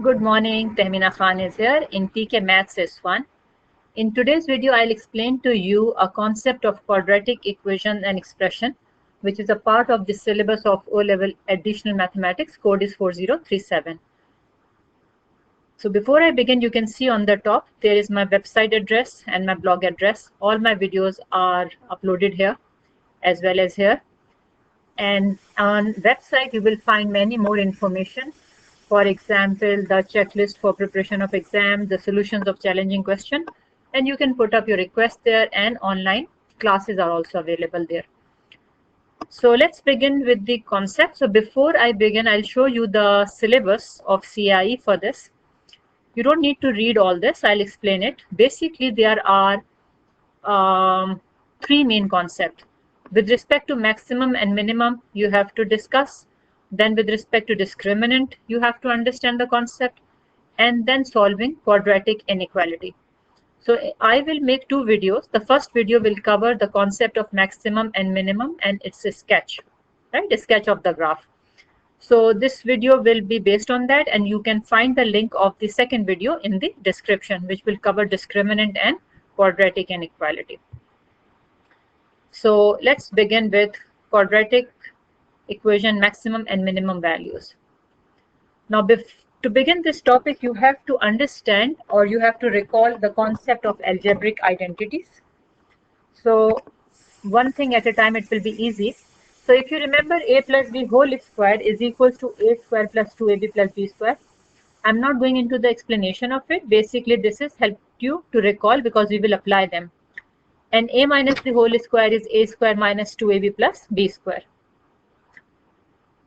Good morning, Tehmina Khan is here in TKMaths S1. In today's video, I'll explain to you a concept of quadratic equation and expression, which is a part of the syllabus of O-level additional mathematics. Code is 4037. So before I begin, you can see on the top, there is my website address and my blog address. All my videos are uploaded here as well as here. And on website, you will find many more information. For example, the checklist for preparation of exam, the solutions of challenging question, and you can put up your request there, and online classes are also available there. So let's begin with the concept. So before I begin, I'll show you the syllabus of CIE for this. You don't need to read all this. I'll explain it. Basically, there are three main concepts. With respect to maximum and minimum, you have to discuss. Then with respect to discriminant, you have to understand the concept. And then solving quadratic inequality. So I will make two videos. The first video will cover the concept of maximum and minimum, and it's a sketch, right? A sketch of the graph. So this video will be based on that, and you can find the link of the second video in the description, which will cover discriminant and quadratic inequality. So let's begin with quadratic equation maximum and minimum values. Now, to begin this topic, you have to understand, or you have to recall, the concept of algebraic identities. So one thing at a time, it will be easy. So if you remember, a plus b whole squared is equals to a squared plus 2ab plus b squared. I'm not going into the explanation of it. Basically, this has helped you to recall because we will apply them. And a minus the whole square is a square minus 2ab plus b square.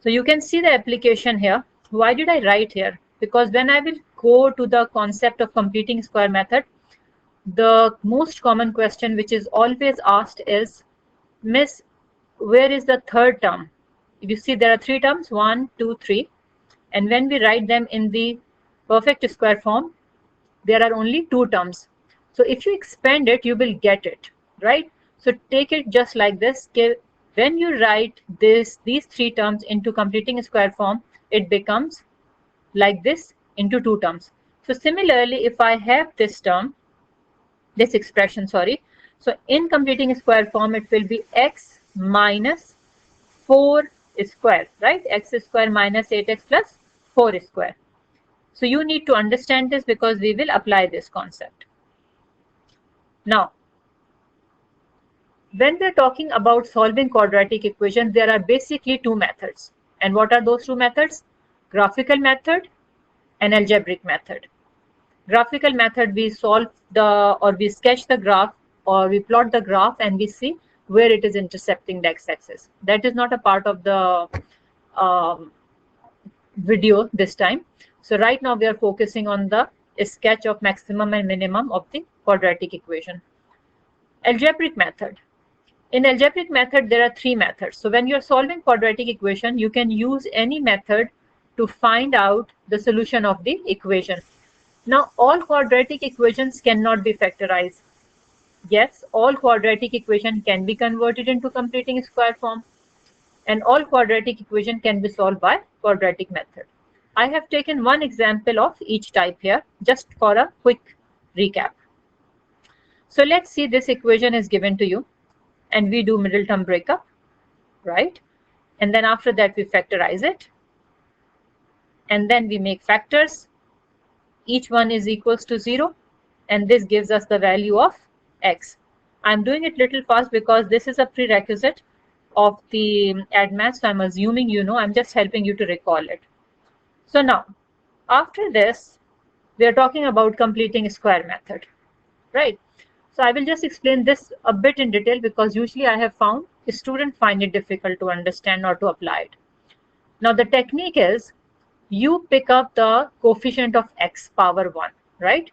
So you can see the application here. Why did I write here? Because when I will go to the concept of completing square method, the most common question which is always asked is, Miss, where is the third term? If you see, there are three terms, 1, 2, 3. And when we write them in the perfect square form, there are only two terms. So if you expand it, you will get it, right? So take it just like this. When you write these three terms into completing square form, it becomes like this into two terms. So similarly, if I have this term, this expression, sorry, so in completing square form, it will be x minus 4 square, right? X square minus 8x plus 4 square. So you need to understand this because we will apply this concept. Now, when we're talking about solving quadratic equations, there are basically two methods. And what are those two methods? Graphical method and algebraic method. Graphical method, we solve we sketch the graph, or we plot the graph and we see where it is intercepting the x-axis. That is not a part of the video this time. So right now we are focusing on the sketch of maximum and minimum of the quadratic equation. Algebraic method. In algebraic method, there are three methods. So when you're solving quadratic equation, you can use any method to find out the solution of the equation. Now, all quadratic equations cannot be factorized. Yes, all quadratic equation can be converted into completing square form, and all quadratic equation can be solved by quadratic method. I have taken one example of each type here, just for a quick recap. So let's see, this equation is given to you, and we do middle term breakup, right? And then after that, we factorize it. And then we make factors. Each one is equals to 0. And this gives us the value of x. I'm doing it little fast because this is a prerequisite of the AdMath. So I'm assuming you know. I'm just helping you to recall it. So now, after this, we are talking about completing square method, right? So I will just explain this a bit in detail because usually I have found students find it difficult to understand or to apply it. Now the technique is, you pick up the coefficient of x power 1, right?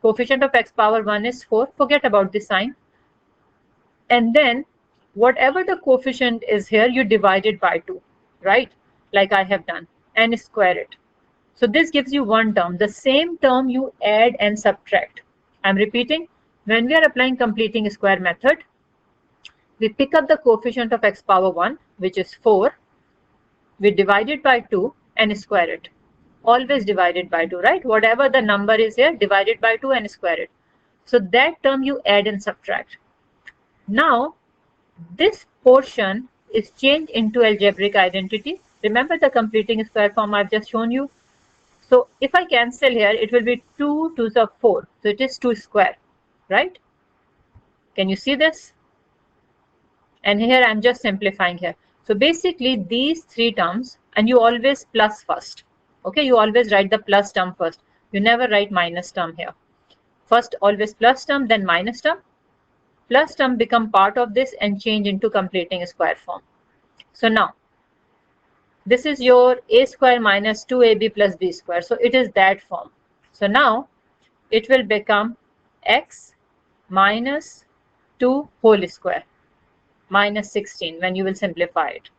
Coefficient of x power 1 is 4. Forget about the sign. And then whatever the coefficient is here, you divide it by 2, right? Like I have done, and square it. So this gives you one term. The same term you add and subtract. I'm repeating. When we are applying completing square method, we pick up the coefficient of x power 1, which is 4. We divide it by 2 and square it. always divided by 2, right? Whatever the number is here, divide it by 2 and square it. So that term you add and subtract. Now, this portion is changed into algebraic identity. Remember the completing square form I've just shown you? So if I cancel here, it will be 2 to the 4. So it is 2 square, right? Can you see this? And here I'm just simplifying here. So basically these three terms, and you always plus first. Okay, you always write the plus term first. You never write minus term here. First always plus term, then minus term. Plus term become part of this and change into completing square form. So now, this is your a square minus 2ab plus b square. So it is that form. So now, it will become x minus 2 whole square minus 16 when you will simplify it,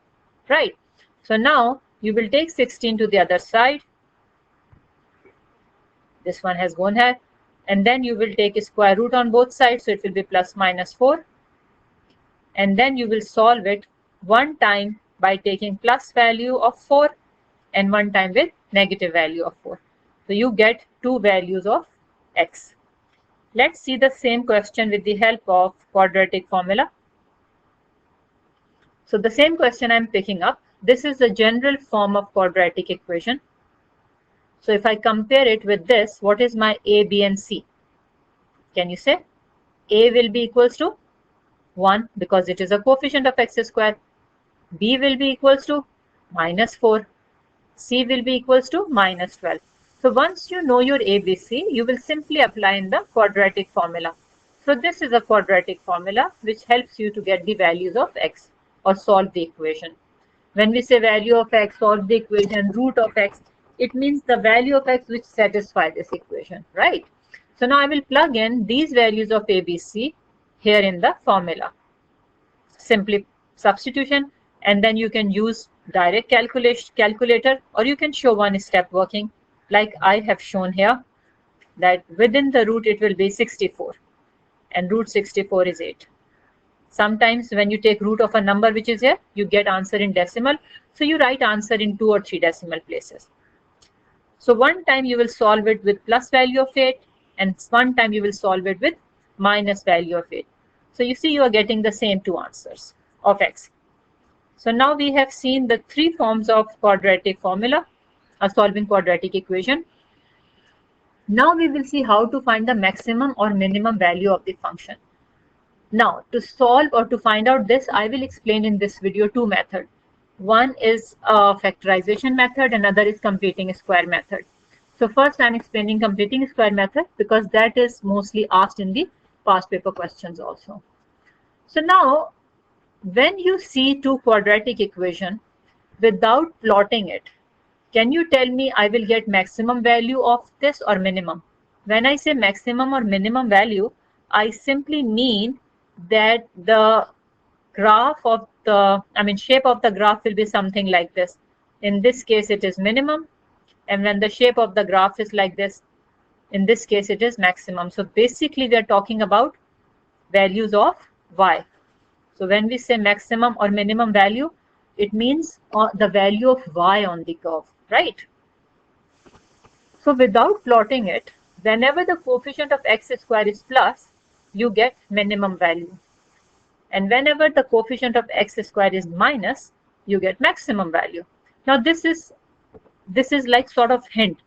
right? So now, you will take 16 to the other side. This one has gone here. And then you will take a square root on both sides, so it will be plus minus 4. And then you will solve it one time by taking plus value of 4 and one time with negative value of 4. So you get two values of x. Let's see the same question with the help of quadratic formula. So the same question I'm picking up. This is the general form of quadratic equation. So if I compare it with this, what is my a, b, and c? Can you say? A will be equals to 1 because it is a coefficient of x square. B will be equals to minus 4. C will be equals to minus 12. So once you know your ABC, you will simply apply in the quadratic formula. So this is a quadratic formula which helps you to get the values of x or solve the equation. When we say value of x, solve the equation, root of x, it means the value of x which satisfies this equation, right? So now I will plug in these values of ABC here in the formula. Simply substitution, and then you can use direct calculator, or you can show one step working like I have shown here, that within the root it will be 64 and root 64 is 8. Sometimes when you take root of a number which is here, you get answer in decimal. So you write answer in 2 or 3 decimal places. So one time you will solve it with plus value of 8 and one time you will solve it with minus value of 8. So you see you are getting the same two answers of x. So now we have seen the three forms of quadratic formula or solving quadratic equation. Now we will see how to find the maximum or minimum value of the function. Now to solve or to find out this, I will explain in this video two methods. One is a factorization method, another is completing square method. So first I'm explaining completing square method because that is mostly asked in the past paper questions also. So now when you see two quadratic equation without plotting it, can you tell me I will get maximum value of this or minimum? When I say maximum or minimum value, I simply mean that the graph of the, shape of the graph will be something like this. In this case, it is minimum. And when the shape of the graph is like this, in this case, it is maximum. So basically, we are talking about values of y. So when we say maximum or minimum value, it means the value of y on the curve, right? So without plotting it, whenever the coefficient of x square is plus, you get minimum value. And whenever the coefficient of x square is minus, you get maximum value. Now this is like sort of hint.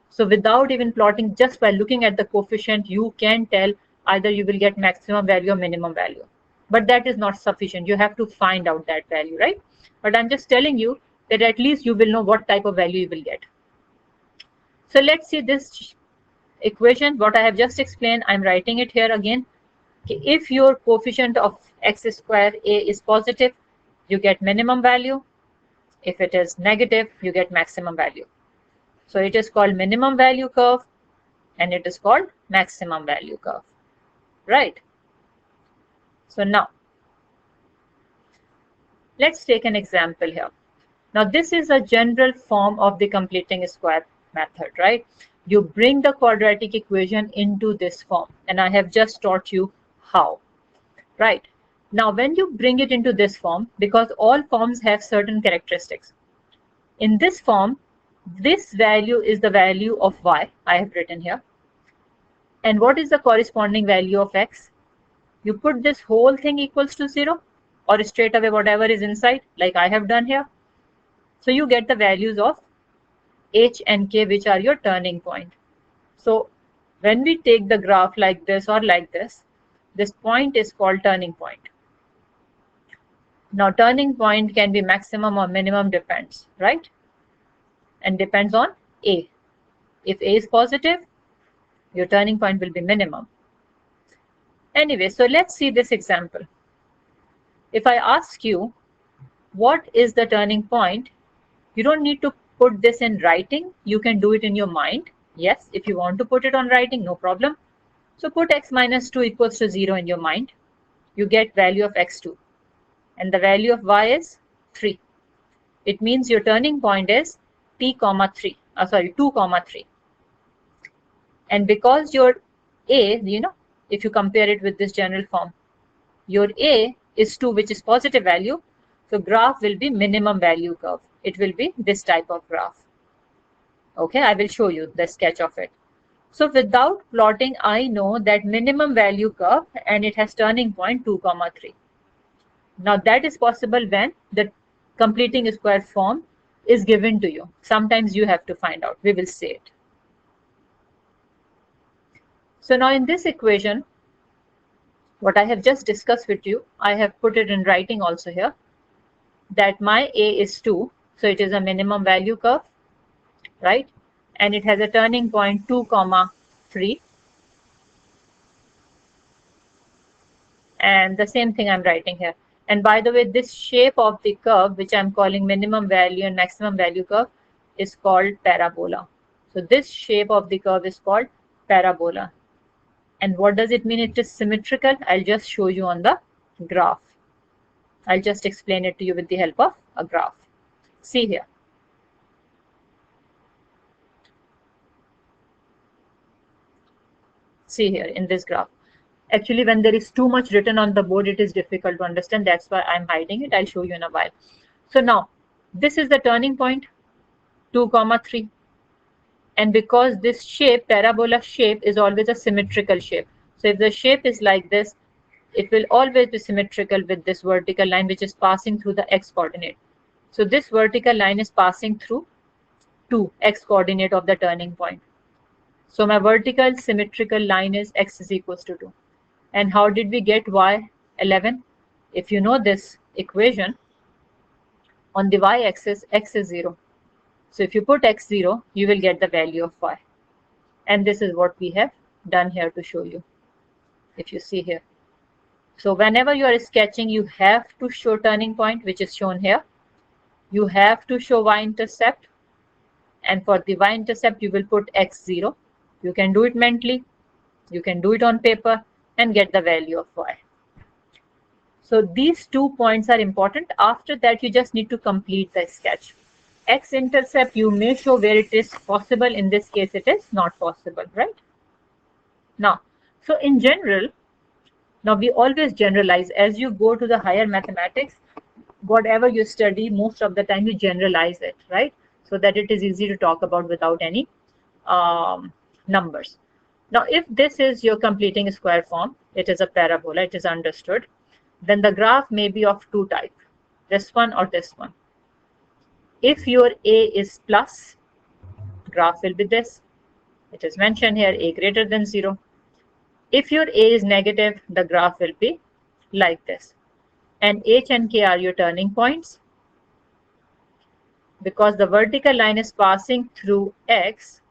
So without even plotting, just by looking at the coefficient, you can tell either you will get maximum value or minimum value. But that is not sufficient. You have to find out that value, right? But I'm just telling you that at least you will know what type of value you will get. So let's see this equation, what I have just explained. I'm writing it here again. If your coefficient of x square a is positive, you get minimum value. If it is negative, you get maximum value. So it is called minimum value curve and it is called maximum value curve, right? So now, let's take an example here. Now this is a general form of the completing square method, right? You bring the quadratic equation into this form, and I have just taught you how, right? Now when you bring it into this form, because all forms have certain characteristics. In this form, This value is the value of y, I have written here. And what is the corresponding value of x? You put this whole thing equals to 0, or straight away whatever is inside, like I have done here. So you get the values of h and k, which are your turning point. So when we take the graph like this or like this point is called turning point. Now turning point can be maximum or minimum, depends, right? And depends on a. If a is positive, your turning point will be minimum. Anyway, so let's see this example. If I ask you, what is the turning point? You don't need to put this in writing. You can do it in your mind. Yes, if you want to put it on writing, no problem. So put x minus 2 equals to 0 in your mind. You get value of x2. And the value of y is 3. It means your turning point is t comma 3. 2 comma 3. And because your a, if you compare it with this general form, your a is 2, which is positive value. So graph will be minimum value curve. It will be this type of graph. Okay, I will show you the sketch of it. So without plotting, I know that minimum value curve, and it has turning point 2 comma 3. Now that is possible when the completing square form is given to you. Sometimes you have to find out. We will say it. So now in this equation, what I have just discussed with you, I have put it in writing also here, that my a is 2. So it is a minimum value curve, right? And it has a turning point 2 comma 3. And the same thing I'm writing here. And by the way, this shape of the curve, which I'm calling minimum value and maximum value curve, is called parabola. So this shape of the curve is called parabola. And what does it mean? It is symmetrical. I'll just show you on the graph. I'll just explain it to you with the help of a graph. See here. See here in this graph. Actually, when there is too much written on the board, it is difficult to understand. That's why I'm hiding it. I'll show you in a while. So now, this is the turning point, 2 comma 3. And because this shape, parabola shape, is always a symmetrical shape. So if the shape is like this, it will always be symmetrical with this vertical line, which is passing through the x coordinate. So this vertical line is passing through 2 x coordinate of the turning point. So my vertical symmetrical line is x is equals to 2. And how did we get y 11? If you know this equation, on the y-axis, x is 0. So if you put x 0, you will get the value of y. And this is what we have done here to show you. If you see here. So whenever you are sketching, you have to show turning point, which is shown here. You have to show y-intercept. And for the y-intercept, you will put x 0. You can do it mentally. You can do it on paper and get the value of y. So these 2 points are important. After that, you just need to complete the sketch. X-intercept, you may show where it is possible. In this case, it is not possible, right? Now, so in general, now we always generalize. As you go to the higher mathematics, whatever you study, most of the time you generalize it, right? So that it is easy to talk about without any numbers. Now, if this is your completing square form, it is a parabola, it is understood, then the graph may be of 2 types, this one or this one. If your a is plus, graph will be this. It is mentioned here, a greater than 0. If your a is negative, the graph will be like this. And h and k are your turning points. Because the vertical line is passing through x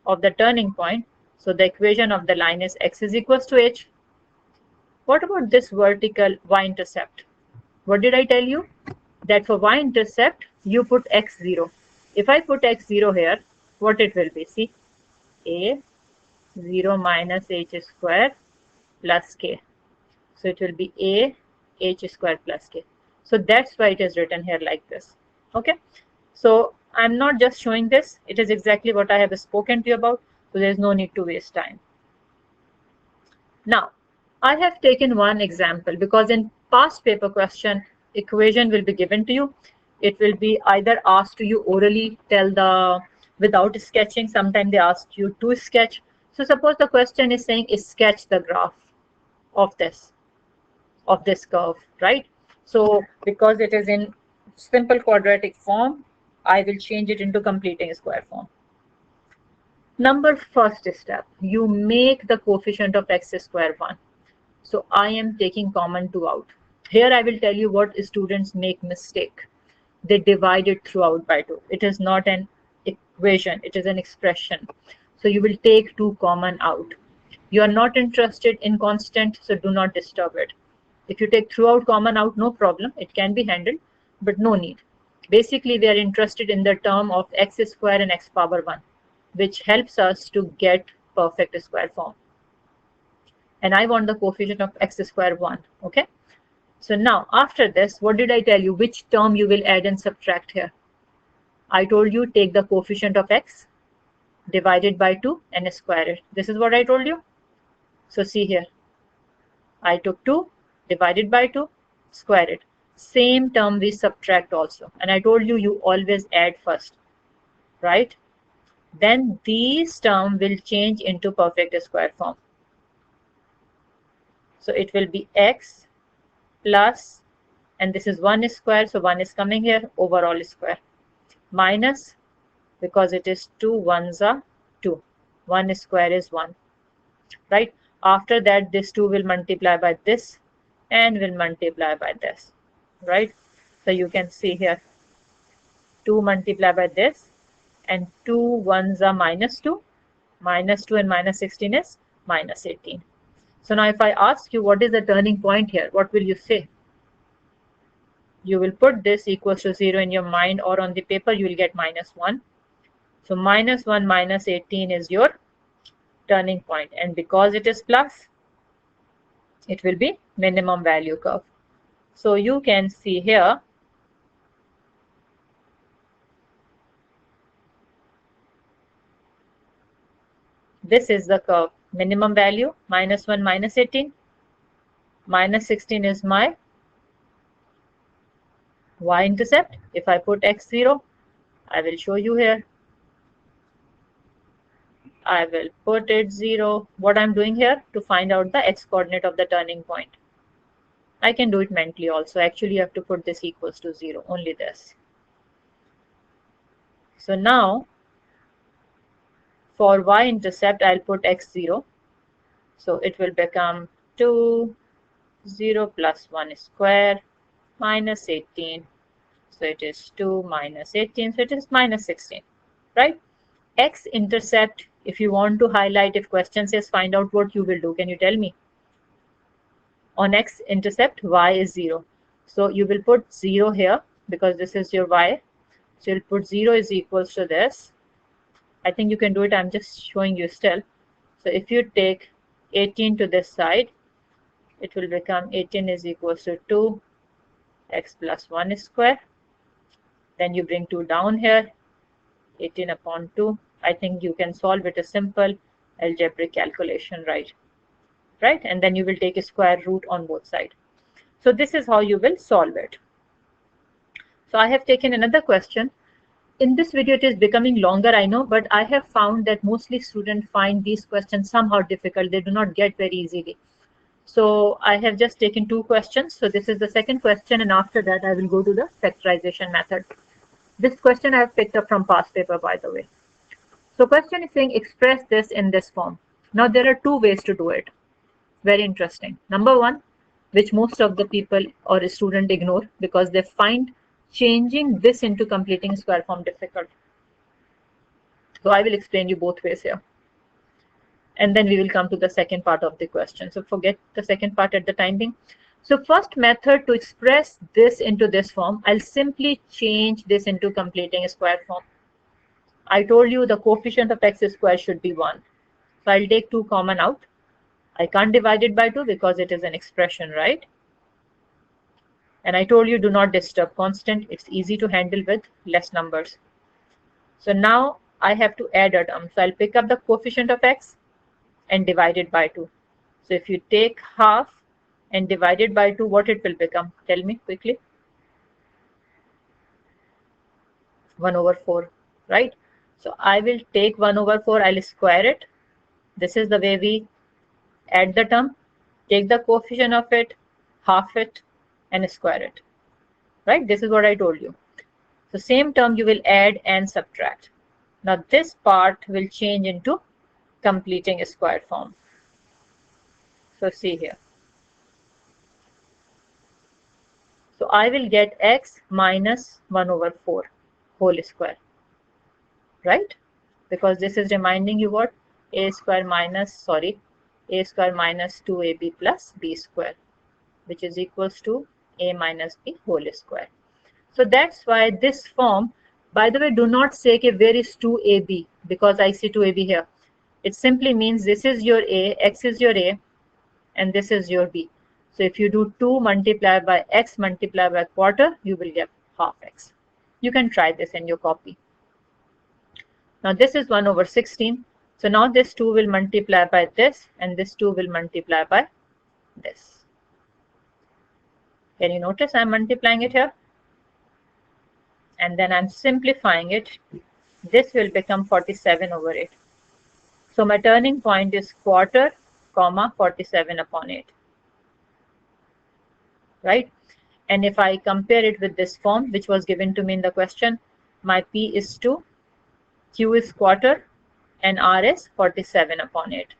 of the turning point, so the equation of the line is x is equals to h. What about this vertical y-intercept? What did I tell you? That for y-intercept, you put x 0. If I put x 0 here, what it will be? See, a 0 minus h square plus k. So it will be a h square plus k. So that's why it is written here like this. Okay. So I'm not just showing this. It is exactly what I have spoken to you about. So there's no need to waste time. Now, I have taken one example because in past paper question, equation will be given to you. It will be either asked to you orally, tell the without sketching. Sometimes they ask you to sketch. So suppose the question is saying sketch the graph of this curve, right? So because it is in simple quadratic form, I will change it into completing square form. First step, you make the coefficient of x square 1. So I am taking common 2 out. Here I will tell you what students make mistake. They divide it throughout by 2. It is not an equation, it is an expression. So you will take 2 common out. You are not interested in constant, so do not disturb it. If you take throughout common out, no problem, it can be handled, but no need. Basically, we are interested in the term of x square and x power 1, which helps us to get perfect square form. And I want the coefficient of x square 1, okay? So now, after this, what did I tell you? Which term you will add and subtract here? I told you take the coefficient of x, divided by 2 and square it. This is what I told you. So see here, I took 2, divided by 2, square it. Same term we subtract also. And I told you, you always add first, right? Then these terms will change into perfect square form. So it will be x plus, and this is 1 square, so 1 is coming here, overall square, minus, because it is 2 1s are 2. 1 square is 1, right? After that, this 2 will multiply by this and will multiply by this, right? So you can see here, 2 multiply by this, and 2 1s are minus 2. Minus 2 and minus 16 is minus 18. So now if I ask you what is the turning point here, what will you say? You will put this equals to 0 in your mind, or on the paper you will get minus 1. So minus 1 minus 18 is your turning point. And because it is plus, it will be minimum value curve. So you can see here, this is the curve. Minimum value, minus 1 minus 18. Minus 16 is my y-intercept. If I put x0, I will show you here. I will put it 0. What I'm doing here, to find out the x-coordinate of the turning point. I can do it mentally also. Actually, you have to put this equals to 0, only this. So now, for y-intercept, I'll put x0. So it will become 2, 0 plus 1 square, minus 18. So it is 2 minus 18, so it is minus 16, right? X-intercept, if you want to highlight, if question says find out what you will do, can you tell me? On x-intercept, y is 0. So you will put 0 here, because this is your y. So you'll put 0 is equals to this. I think you can do it, I'm just showing you still. So if you take 18 to this side, it will become 18 is equals to 2 x plus 1 square. Then you bring 2 down here, 18 upon 2. I think you can solve it a simple algebraic calculation, right? Right? And then you will take a square root on both sides. So this is how you will solve it. So I have taken another question. In this video, it is becoming longer, I know, but I have found that mostly students find these questions somehow difficult. They do not get very easily. So I have just taken 2 questions. So this is the second question, and after that, I will go to the factorization method. This question I have picked up from past paper, by the way. So question is saying express this in this form. Now there are 2 ways to do it. Very interesting. Number 1, which most of the people or a student ignore because they find changing this into completing square form difficult. So I will explain you both ways here. And then we will come to the second part of the question. So forget the second part at the time being. So first method to express this into this form, I'll simply change this into completing a square form. I told you the coefficient of x square should be 1. So I'll take 2 common out. I can't divide it by 2 because it is an expression, right? And I told you do not disturb constant. It's easy to handle with less numbers. So now I have to add a term. So I'll pick up the coefficient of x and divide it by 2. So if you take half and divide it by 2, what it will become? Tell me quickly. 1 over 4, right? So I will take 1 over 4, I'll square it. This is the way we add the term. Take the coefficient of it, half it, and square it. Right? This is what I told you. So same term you will add and subtract. Now this part will change into completing a square form. So see here. So I will get x minus 1 over 4 whole square. Right? Because this is reminding you what? A square minus 2ab plus b square, which is equals to a minus b whole square. So that's why this form, by the way, do not say where is 2ab, because I see 2ab here. It simply means this is your a, x is your a, and this is your b. So if you do 2 multiplied by x multiplied by quarter, you will get half x. You can try this in your copy. Now this is 1 over 16. So now this 2 will multiply by this, and this 2 will multiply by this. Can you notice I'm multiplying it here? And then I'm simplifying it. This will become 47 over 8. So my turning point is quarter, comma, 47 upon 8. Right? And if I compare it with this form, which was given to me in the question, my P is 2, Q is quarter, and R is 47 upon 8.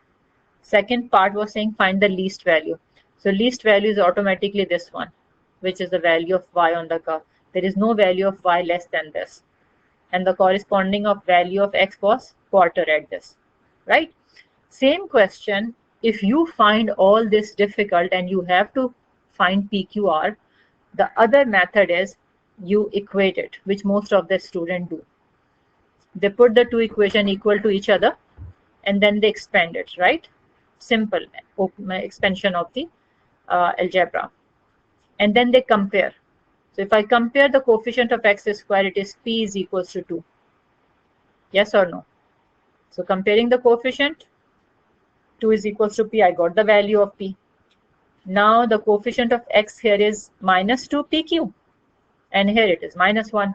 Second part was saying find the least value. So least value is automatically this one, which is the value of y on the curve. There is no value of y less than this. And the corresponding of value of x was quarter at this. Right? Same question, if you find all this difficult and you have to find PQR, the other method is you equate it, which most of the students do. They put the two equations equal to each other and then they expand it, right? Simple expansion of the algebra. And then they compare. So if I compare the coefficient of x square, it is p is equals to 2. Yes or no? So comparing the coefficient, 2 is equals to p, I got the value of p. Now the coefficient of x here is minus 2 pq. And here it is minus 1.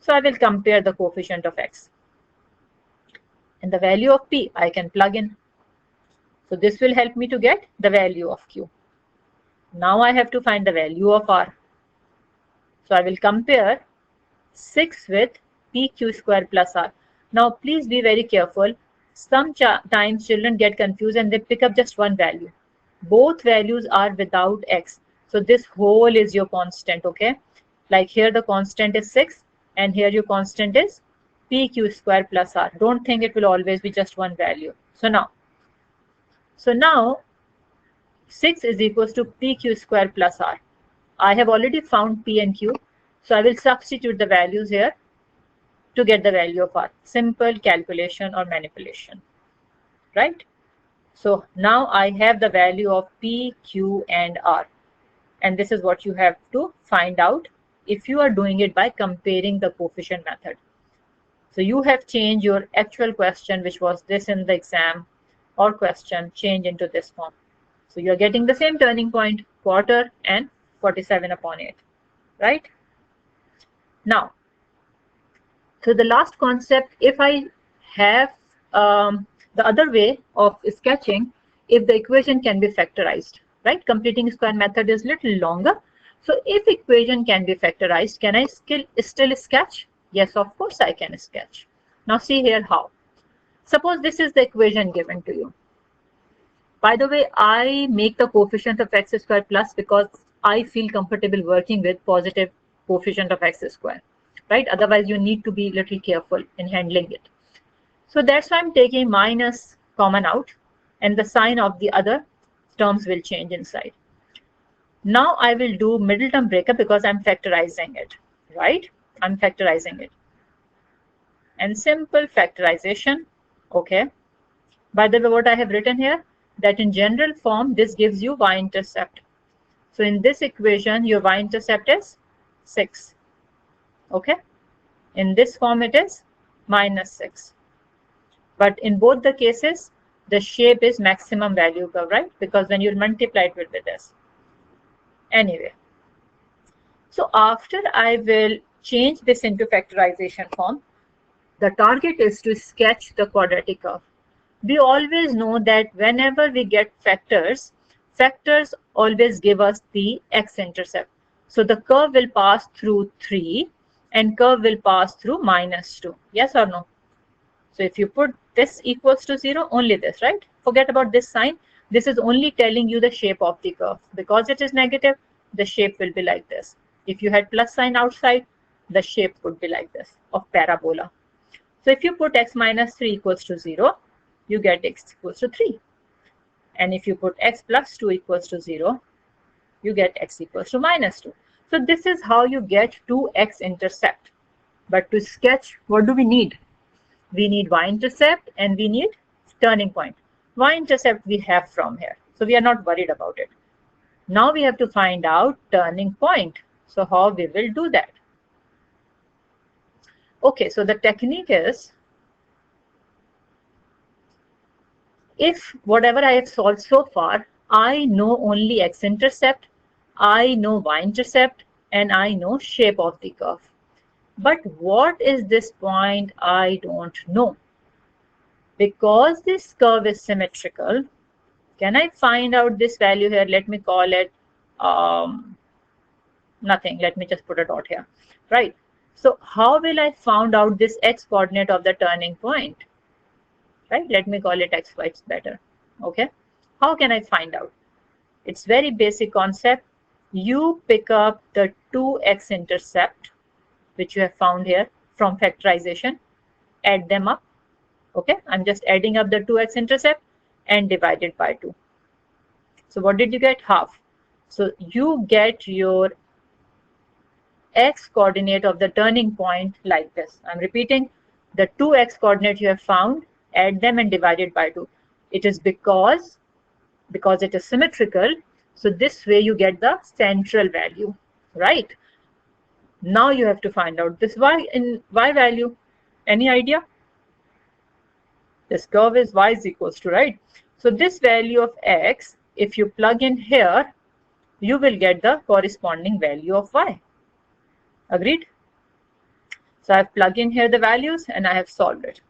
So I will compare the coefficient of x. And the value of p I can plug in. So this will help me to get the value of q. Now I have to find the value of r. So I will compare 6 with pq square plus r. Now please be very careful. Sometimes children get confused and they pick up just one value. Both values are without x. So this whole is your constant, okay? Like here the constant is 6 and here your constant is pq square plus r. Don't think it will always be just one value. So now 6 is equals to pq square plus r. I have already found p and q. So I will substitute the values here to get the value of r. Simple calculation or manipulation, right? So now I have the value of p, q, and r. And this is what you have to find out if you are doing it by comparing the coefficient method. So you have changed your actual question, which was this in the exam or question, change into this form. So you are getting the same turning point, quarter and 47 upon 8, right? Now, so the last concept, if I have the other way of sketching, if the equation can be factorized, right? Completing square method is little longer. So if equation can be factorized, can I still sketch? Yes, of course I can sketch. Now see here how. Suppose this is the equation given to you. By the way, I make the coefficient of x square plus because I feel comfortable working with positive coefficient of x square, right? Otherwise, you need to be a little careful in handling it. So that's why I'm taking minus common out and the sign of the other terms will change inside. Now I will do middle term breakup because I'm factorizing it, right? I'm factorizing it. And simple factorization, okay. By the way, what I have written here, that in general form, this gives you y-intercept. So in this equation, your y-intercept is 6, okay. In this form, it is minus 6. But in both the cases, the shape is maximum value curve, right? Because when you multiply, it will be this. Anyway, so after I will change this into factorization form, The target is to sketch the quadratic curve. We always know that whenever we get factors, factors always give us the x-intercept. So the curve will pass through 3 and curve will pass through -2. Yes or no? So if you put this equals to 0, only this, right? Forget about this sign. This is only telling you the shape of the curve. Because it is negative, the shape will be like this. If you had plus sign outside, the shape would be like this, of parabola. So if you put x minus 3 equals to 0, you get x equals to 3. And if you put x plus 2 equals to 0, you get x equals to -2. So this is how you get 2x intercept. But to sketch, what do we need? We need y-intercept and we need turning point. Y-intercept we have from here. So we are not worried about it. Now we have to find out turning point. So how we will do that? Okay, so the technique is, if whatever I have solved so far, I know only x-intercept, I know y-intercept, and I know shape of the curve. But what is this point? I don't know. Because this curve is symmetrical, can I find out this value here? Let me call it nothing. Let me just put a dot here, right? So how will I find out this x coordinate of the turning point? Right? Let me call it xy, it's better. Okay. How can I find out? It's very basic concept. You pick up the 2x intercept, which you have found here from factorization, add them up. Okay. I'm just adding up the 2x intercept and divide it by 2. So what did you get? Half. So you get your x coordinate of the turning point like this. I'm repeating, the 2x coordinate you have found, add them and divide it by 2. It is because it is symmetrical. So this way you get the central value, right? Now you have to find out this y in y value. Any idea? This curve is y is equals to, right? So this value of x, if you plug in here, you will get the corresponding value of y. Agreed? So I've plugged in here the values and I have solved it.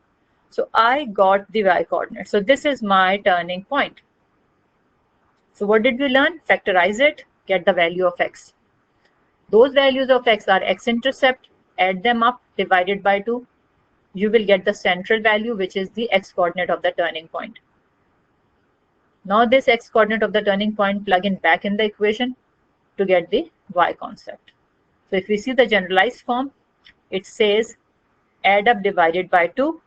So I got the y coordinate. So this is my turning point. So what did we learn? Factorize it, get the value of x. Those values of x are x-intercept, add them up, divided by 2. You will get the central value, which is the x-coordinate of the turning point. Now this x-coordinate of the turning point, plug in back in the equation to get the y-concept. So if we see the generalized form, it says add up divided by 2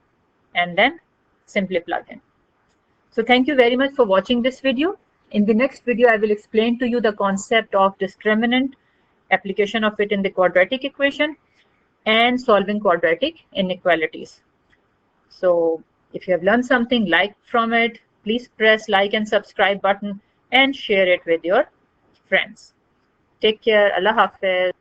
and then simply plug in. So thank you very much for watching this video. In the next video, I will explain to you the concept of discriminant, application of it in the quadratic equation, and solving quadratic inequalities. So if you have learned something like from it, please press like and subscribe button and share it with your friends. Take care. Allah Hafiz.